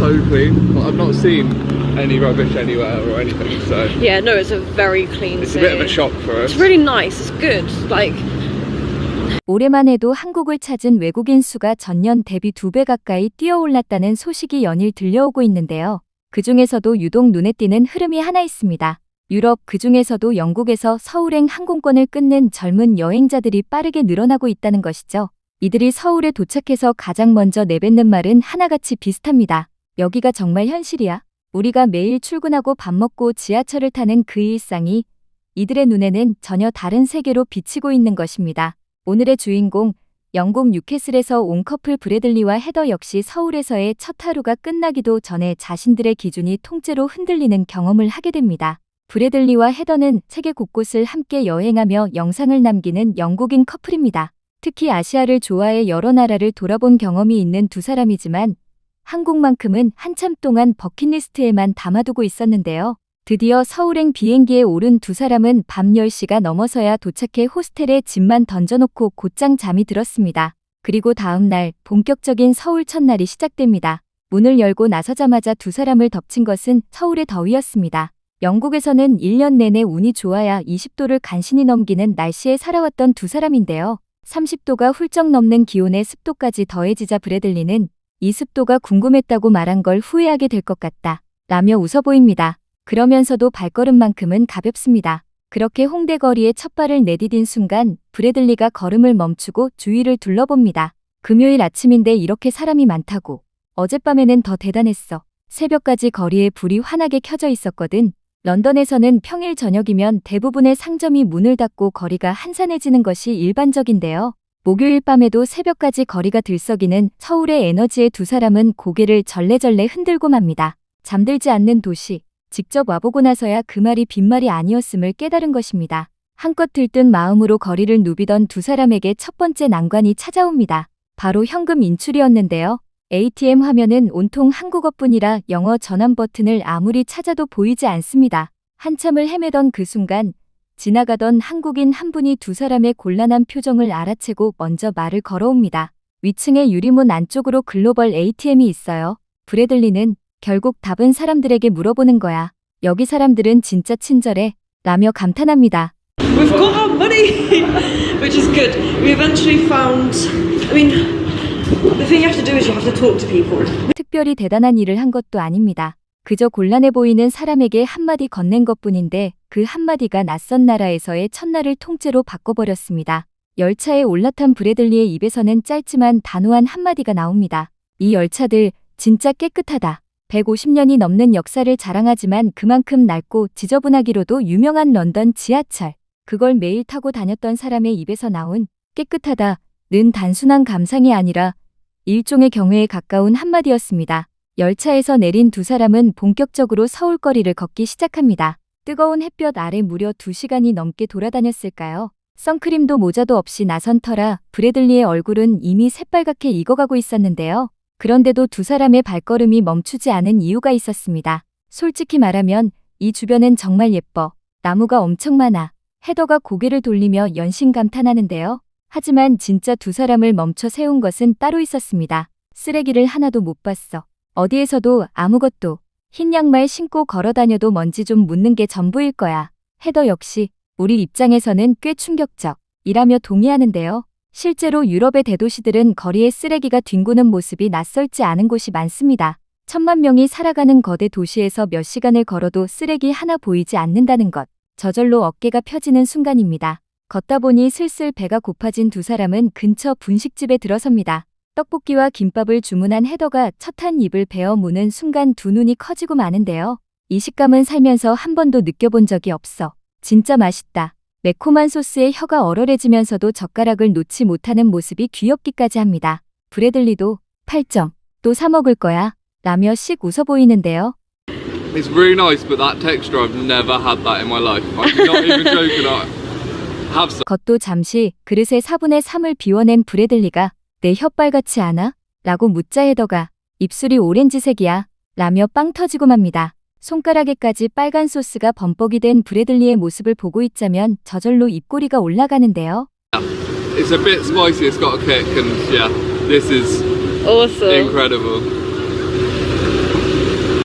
so clean. Like, I've not seen any rubbish anywhere or anything, so yeah, no, it's a very clean it's city. a bit of a shock for us. It's really nice. It's good. Like 올해만 해도 한국을 찾은 외국인 수가 전년 대비 2배 가까이 뛰어올랐다는 소식이 연일 들려오고 있는데요. 그 중에서도 유독 눈에 띄는 흐름이 하나 있습니다. 유럽, 그 중에서도 영국에서 서울행 항공권을 끊는 젊은 여행자들이 빠르게 늘어나고 있다는 것이죠. 이들이 서울에 도착해서 가장 먼저 내뱉는 말은 하나같이 비슷합니다. 여기가 정말 현실이야. 우리가 매일 출근하고 밥 먹고 지하철을 타는 그 일상이 이들의 눈에는 전혀 다른 세계로 비치고 있는 것입니다. 오늘의 주인공, 영국 뉴캐슬에서 온 커플 브래들리와 헤더 역시 서울에서의 첫 하루가 끝나기도 전에 자신들의 기준이 통째로 흔들리는 경험을 하게 됩니다. 브래들리와 헤더는 세계 곳곳을 함께 여행하며 영상을 남기는 영국인 커플입니다. 특히 아시아를 좋아해 여러 나라를 돌아본 경험이 있는 두 사람이지만 한국만큼은 한참 동안 버킷리스트에만 담아두고 있었는데요. 드디어 서울행 비행기에 오른 두 사람은 밤 10시가 넘어서야 도착해 호스텔에 짐만 던져놓고 곧장 잠이 들었습니다. 그리고 다음 날 본격적인 서울 첫날이 시작됩니다. 문을 열고 나서자마자 두 사람을 덮친 것은 서울의 더위였습니다. 영국에서는 1년 내내 운이 좋아야 20도를 간신히 넘기는 날씨에 살아왔던 두 사람인데요. 30도가 훌쩍 넘는 기온에 습도까지 더해지자 브래들리는 이 습도가 궁금했다고 말한 걸 후회하게 될 것 같다 라며 웃어 보입니다. 그러면서도 발걸음만큼은 가볍습니다. 그렇게 홍대 거리에 첫 발을 내디딘 순간 브래들리가 걸음을 멈추고 주위를 둘러봅니다. 금요일 아침인데 이렇게 사람이 많다고. 어젯밤에는 더 대단했어. 새벽까지 거리에 불이 환하게 켜져 있었거든. 런던에서는 평일 저녁이면 대부분의 상점이 문을 닫고 거리가 한산해지는 것이 일반적인데요. 목요일 밤에도 새벽까지 거리가 들썩이는 서울의 에너지에 두 사람은 고개를 절레절레 흔들고 맙니다. 잠들지 않는 도시. 직접 와보고 나서야 그 말이 빈말이 아니었음을 깨달은 것입니다. 한껏 들뜬 마음으로 거리를 누비던 두 사람에게 첫 번째 난관이 찾아옵니다. 바로 현금 인출이었는데요. ATM 화면은 온통 한국어뿐이라 영어 전환 버튼을 아무리 찾아도 보이지 않습니다. 한참을 헤매던 그 순간 지나가던 한국인 한 분이 두 사람의 곤란한 표정을 알아채고 먼저 말을 걸어옵니다. 위층의 유리문 안쪽으로 글로벌 ATM이 있어요. 브래들리는 결국 답은 사람들에게 물어보는 거야. 여기 사람들은 진짜 친절해 라며 감탄합니다. We've got our money, which is good. We eventually found. The thing you have to do is you have to talk to people. 특별히 대단한 일을 한 것도 아닙니다. 그저 곤란해 보이는 사람에게 한마디 건넨 것뿐인데 그 한마디가 낯선 나라에서의 첫날을 통째로 바꿔버렸습니다. 열차에 올라탄 브래들리의 입에서는 짧지만 단호한 한마디가 나옵니다. 이 열차들 진짜 깨끗하다. 150년이 넘는 역사를 자랑하지만 그만큼 낡고 지저분하기로도 유명한 런던 지하철. 그걸 매일 타고 다녔던 사람의 입에서 나온 깨끗하다는 단순한 감상이 아니라 일종의 경외에 가까운 한마디였습니다. 열차에서 내린 두 사람은 본격적으로 서울거리를 걷기 시작합니다. 뜨거운 햇볕 아래 무려 2시간이 넘게 돌아다녔을까요? 선크림도 모자도 없이 나선 터라 브래들리의 얼굴은 이미 새빨갛게 익어가고 있었는데요. 그런데도 두 사람의 발걸음이 멈추지 않은 이유가 있었습니다. 솔직히 말하면 이 주변은 정말 예뻐. 나무가 엄청 많아. 헤더가 고개를 돌리며 연신 감탄하는데요. 하지만 진짜 두 사람을 멈춰 세운 것은 따로 있었습니다. 쓰레기를 하나도 못 봤어. 어디에서도 아무것도. 흰 양말 신고 걸어다녀도 먼지 좀 묻는 게 전부일 거야. 헤더 역시 우리 입장에서는 꽤 충격적이라며 동의하는데요. 실제로 유럽의 대도시들은 거리에 쓰레기가 뒹구는 모습이 낯설지 않은 곳이 많습니다. 1000만 명이 살아가는 거대 도시에서 몇 시간을 걸어도 쓰레기 하나 보이지 않는다는 것. 저절로 어깨가 펴지는 순간입니다. 걷다 보니 슬슬 배가 고파진 두 사람은 근처 분식집에 들어섭니다. 떡볶이와 김밥을 주문한 헤더가 첫 한 입을 베어 무는 순간 두 눈이 커지고 마는데요. 이 식감은 살면서 한 번도 느껴본 적이 없어. 진짜 맛있다. 매콤한 소스에 혀가 얼얼해지면서도 젓가락을 놓지 못하는 모습이 귀엽기까지 합니다. 브래들리도 8점. 또 사 먹을 거야 라며 씩 웃어 보이는데요. It's really nice, but that texture I've never had that in my life. I'm not even joking. I have some. 겉도 잠시 그릇의 4분의 3을 비워낸 브래들리가 내 혀 빨갛지 않아? 라고 묻자 헤더가 입술이 오렌지색이야 라며 빵 터지고 맙니다. 손가락에까지 빨간 소스가 범벅이 된 브래들리의 모습을 보고 있자면 저절로 입꼬리가 올라가는데요. It's a bit spicy, it's got a kick, and yeah, this is awesome. incredible.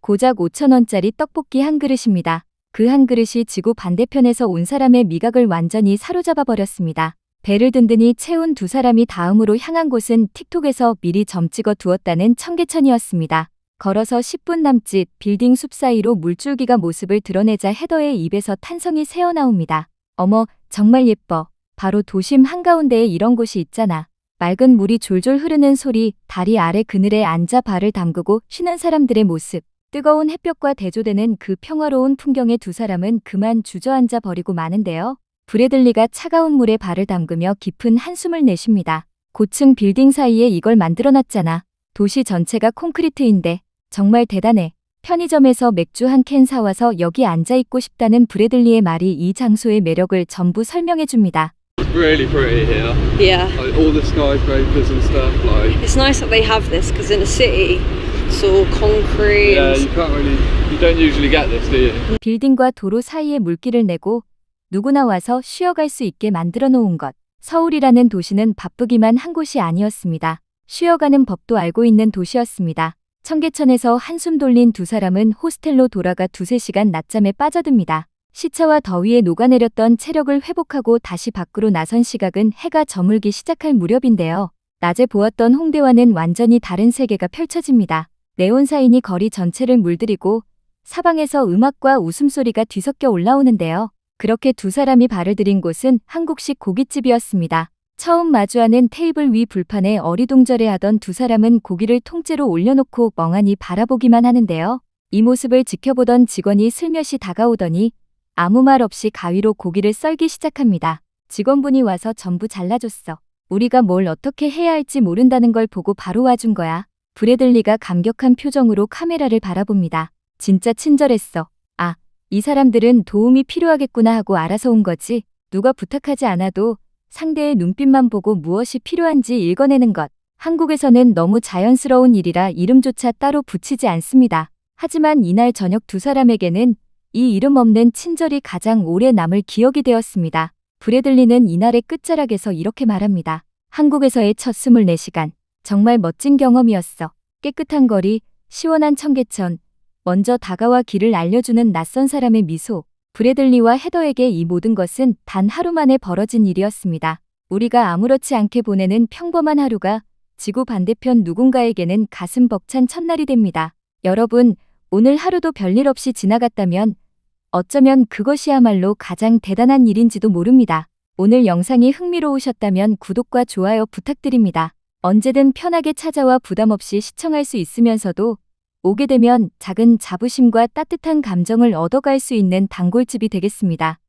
고작 5,000원짜리 떡볶이 한 그릇입니다. 그 한 그릇이 지구 반대편에서 온 사람의 미각을 완전히 사로잡아 버렸습니다. 배를 든든히 채운 두 사람이 다음으로 향한 곳은 틱톡에서 미리 점 찍어 두었다는 청계천이었습니다. 걸어서 10분 남짓 빌딩 숲 사이로 물줄기가 모습을 드러내자 헤더의 입에서 탄성이 새어나옵니다. 어머, 정말 예뻐. 바로 도심 한가운데에 이런 곳이 있잖아. 맑은 물이 졸졸 흐르는 소리, 다리 아래 그늘에 앉아 발을 담그고 쉬는 사람들의 모습. 뜨거운 햇볕과 대조되는 그 평화로운 풍경에 두 사람은 그만 주저앉아 버리고 마는데요. 브래들리가 차가운 물에 발을 담그며 깊은 한숨을 내쉽니다. 고층 빌딩 사이에 이걸 만들어놨잖아. 도시 전체가 콘크리트인데 정말 대단해. 편의점에서 맥주 한 캔 사와서 여기 앉아있고 싶다는 브래들리의 말이 이 장소의 매력을 전부 설명해줍니다. Really pretty here. Yeah. Like all the skyscrapers and stuff. Like It's nice that they have this because in a city it's all concrete. yeah, you don't usually get this, do you? 빌딩과 도로 사이에 물길을 내고 누구나 와서 쉬어갈 수 있게 만들어 놓은 것. 서울이라는 도시는 바쁘기만 한 곳이 아니었습니다. 쉬어가는 법도 알고 있는 도시였습니다. 청계천에서 한숨 돌린 두 사람은 호스텔로 돌아가 2~3시간 낮잠에 빠져듭니다. 시차와 더위에 녹아내렸던 체력을 회복하고 다시 밖으로 나선 시각은 해가 저물기 시작할 무렵인데요. 낮에 보았던 홍대와는 완전히 다른 세계가 펼쳐집니다. 네온사인이 거리 전체를 물들이고 사방에서 음악과 웃음소리가 뒤섞여 올라오는데요. 그렇게 두 사람이 발을 들인 곳은 한국식 고깃집이었습니다. 처음 마주하는 테이블 위 불판에 어리둥절해하던 두 사람은 고기를 통째로 올려놓고 멍하니 바라보기만 하는데요. 이 모습을 지켜보던 직원이 슬며시 다가오더니 아무 말 없이 가위로 고기를 썰기 시작합니다. 직원분이 와서 전부 잘라줬어. 우리가 뭘 어떻게 해야 할지 모른다는 걸 보고 바로 와준 거야. 브래들리가 감격한 표정으로 카메라를 바라봅니다. 진짜 친절했어. 아, 이 사람들은 도움이 필요하겠구나 하고 알아서 온 거지. 누가 부탁하지 않아도 상대의 눈빛만 보고 무엇이 필요한지 읽어내는 것. 한국에서는 너무 자연스러운 일이라 이름조차 따로 붙이지 않습니다. 하지만 이날 저녁 두 사람에게는 이 이름 없는 친절이 가장 오래 남을 기억이 되었습니다. 브래들리는 이날의 끝자락에서 이렇게 말합니다. 한국에서의 첫 24시간. 정말 멋진 경험이었어. 깨끗한 거리, 시원한 청계천, 먼저 다가와 길을 알려주는 낯선 사람의 미소. 브래들리와 헤더에게 이 모든 것은 단 하루 만에 벌어진 일이었습니다. 우리가 아무렇지 않게 보내는 평범한 하루가 지구 반대편 누군가에게는 가슴 벅찬 첫날이 됩니다. 여러분, 오늘 하루도 별일 없이 지나갔다면 어쩌면 그것이야말로 가장 대단한 일인지도 모릅니다. 오늘 영상이 흥미로우셨다면 구독과 좋아요 부탁드립니다. 언제든 편하게 찾아와 부담 없이 시청할 수 있으면서도 오게 되면 작은 자부심과 따뜻한 감정을 얻어갈 수 있는 단골집이 되겠습니다.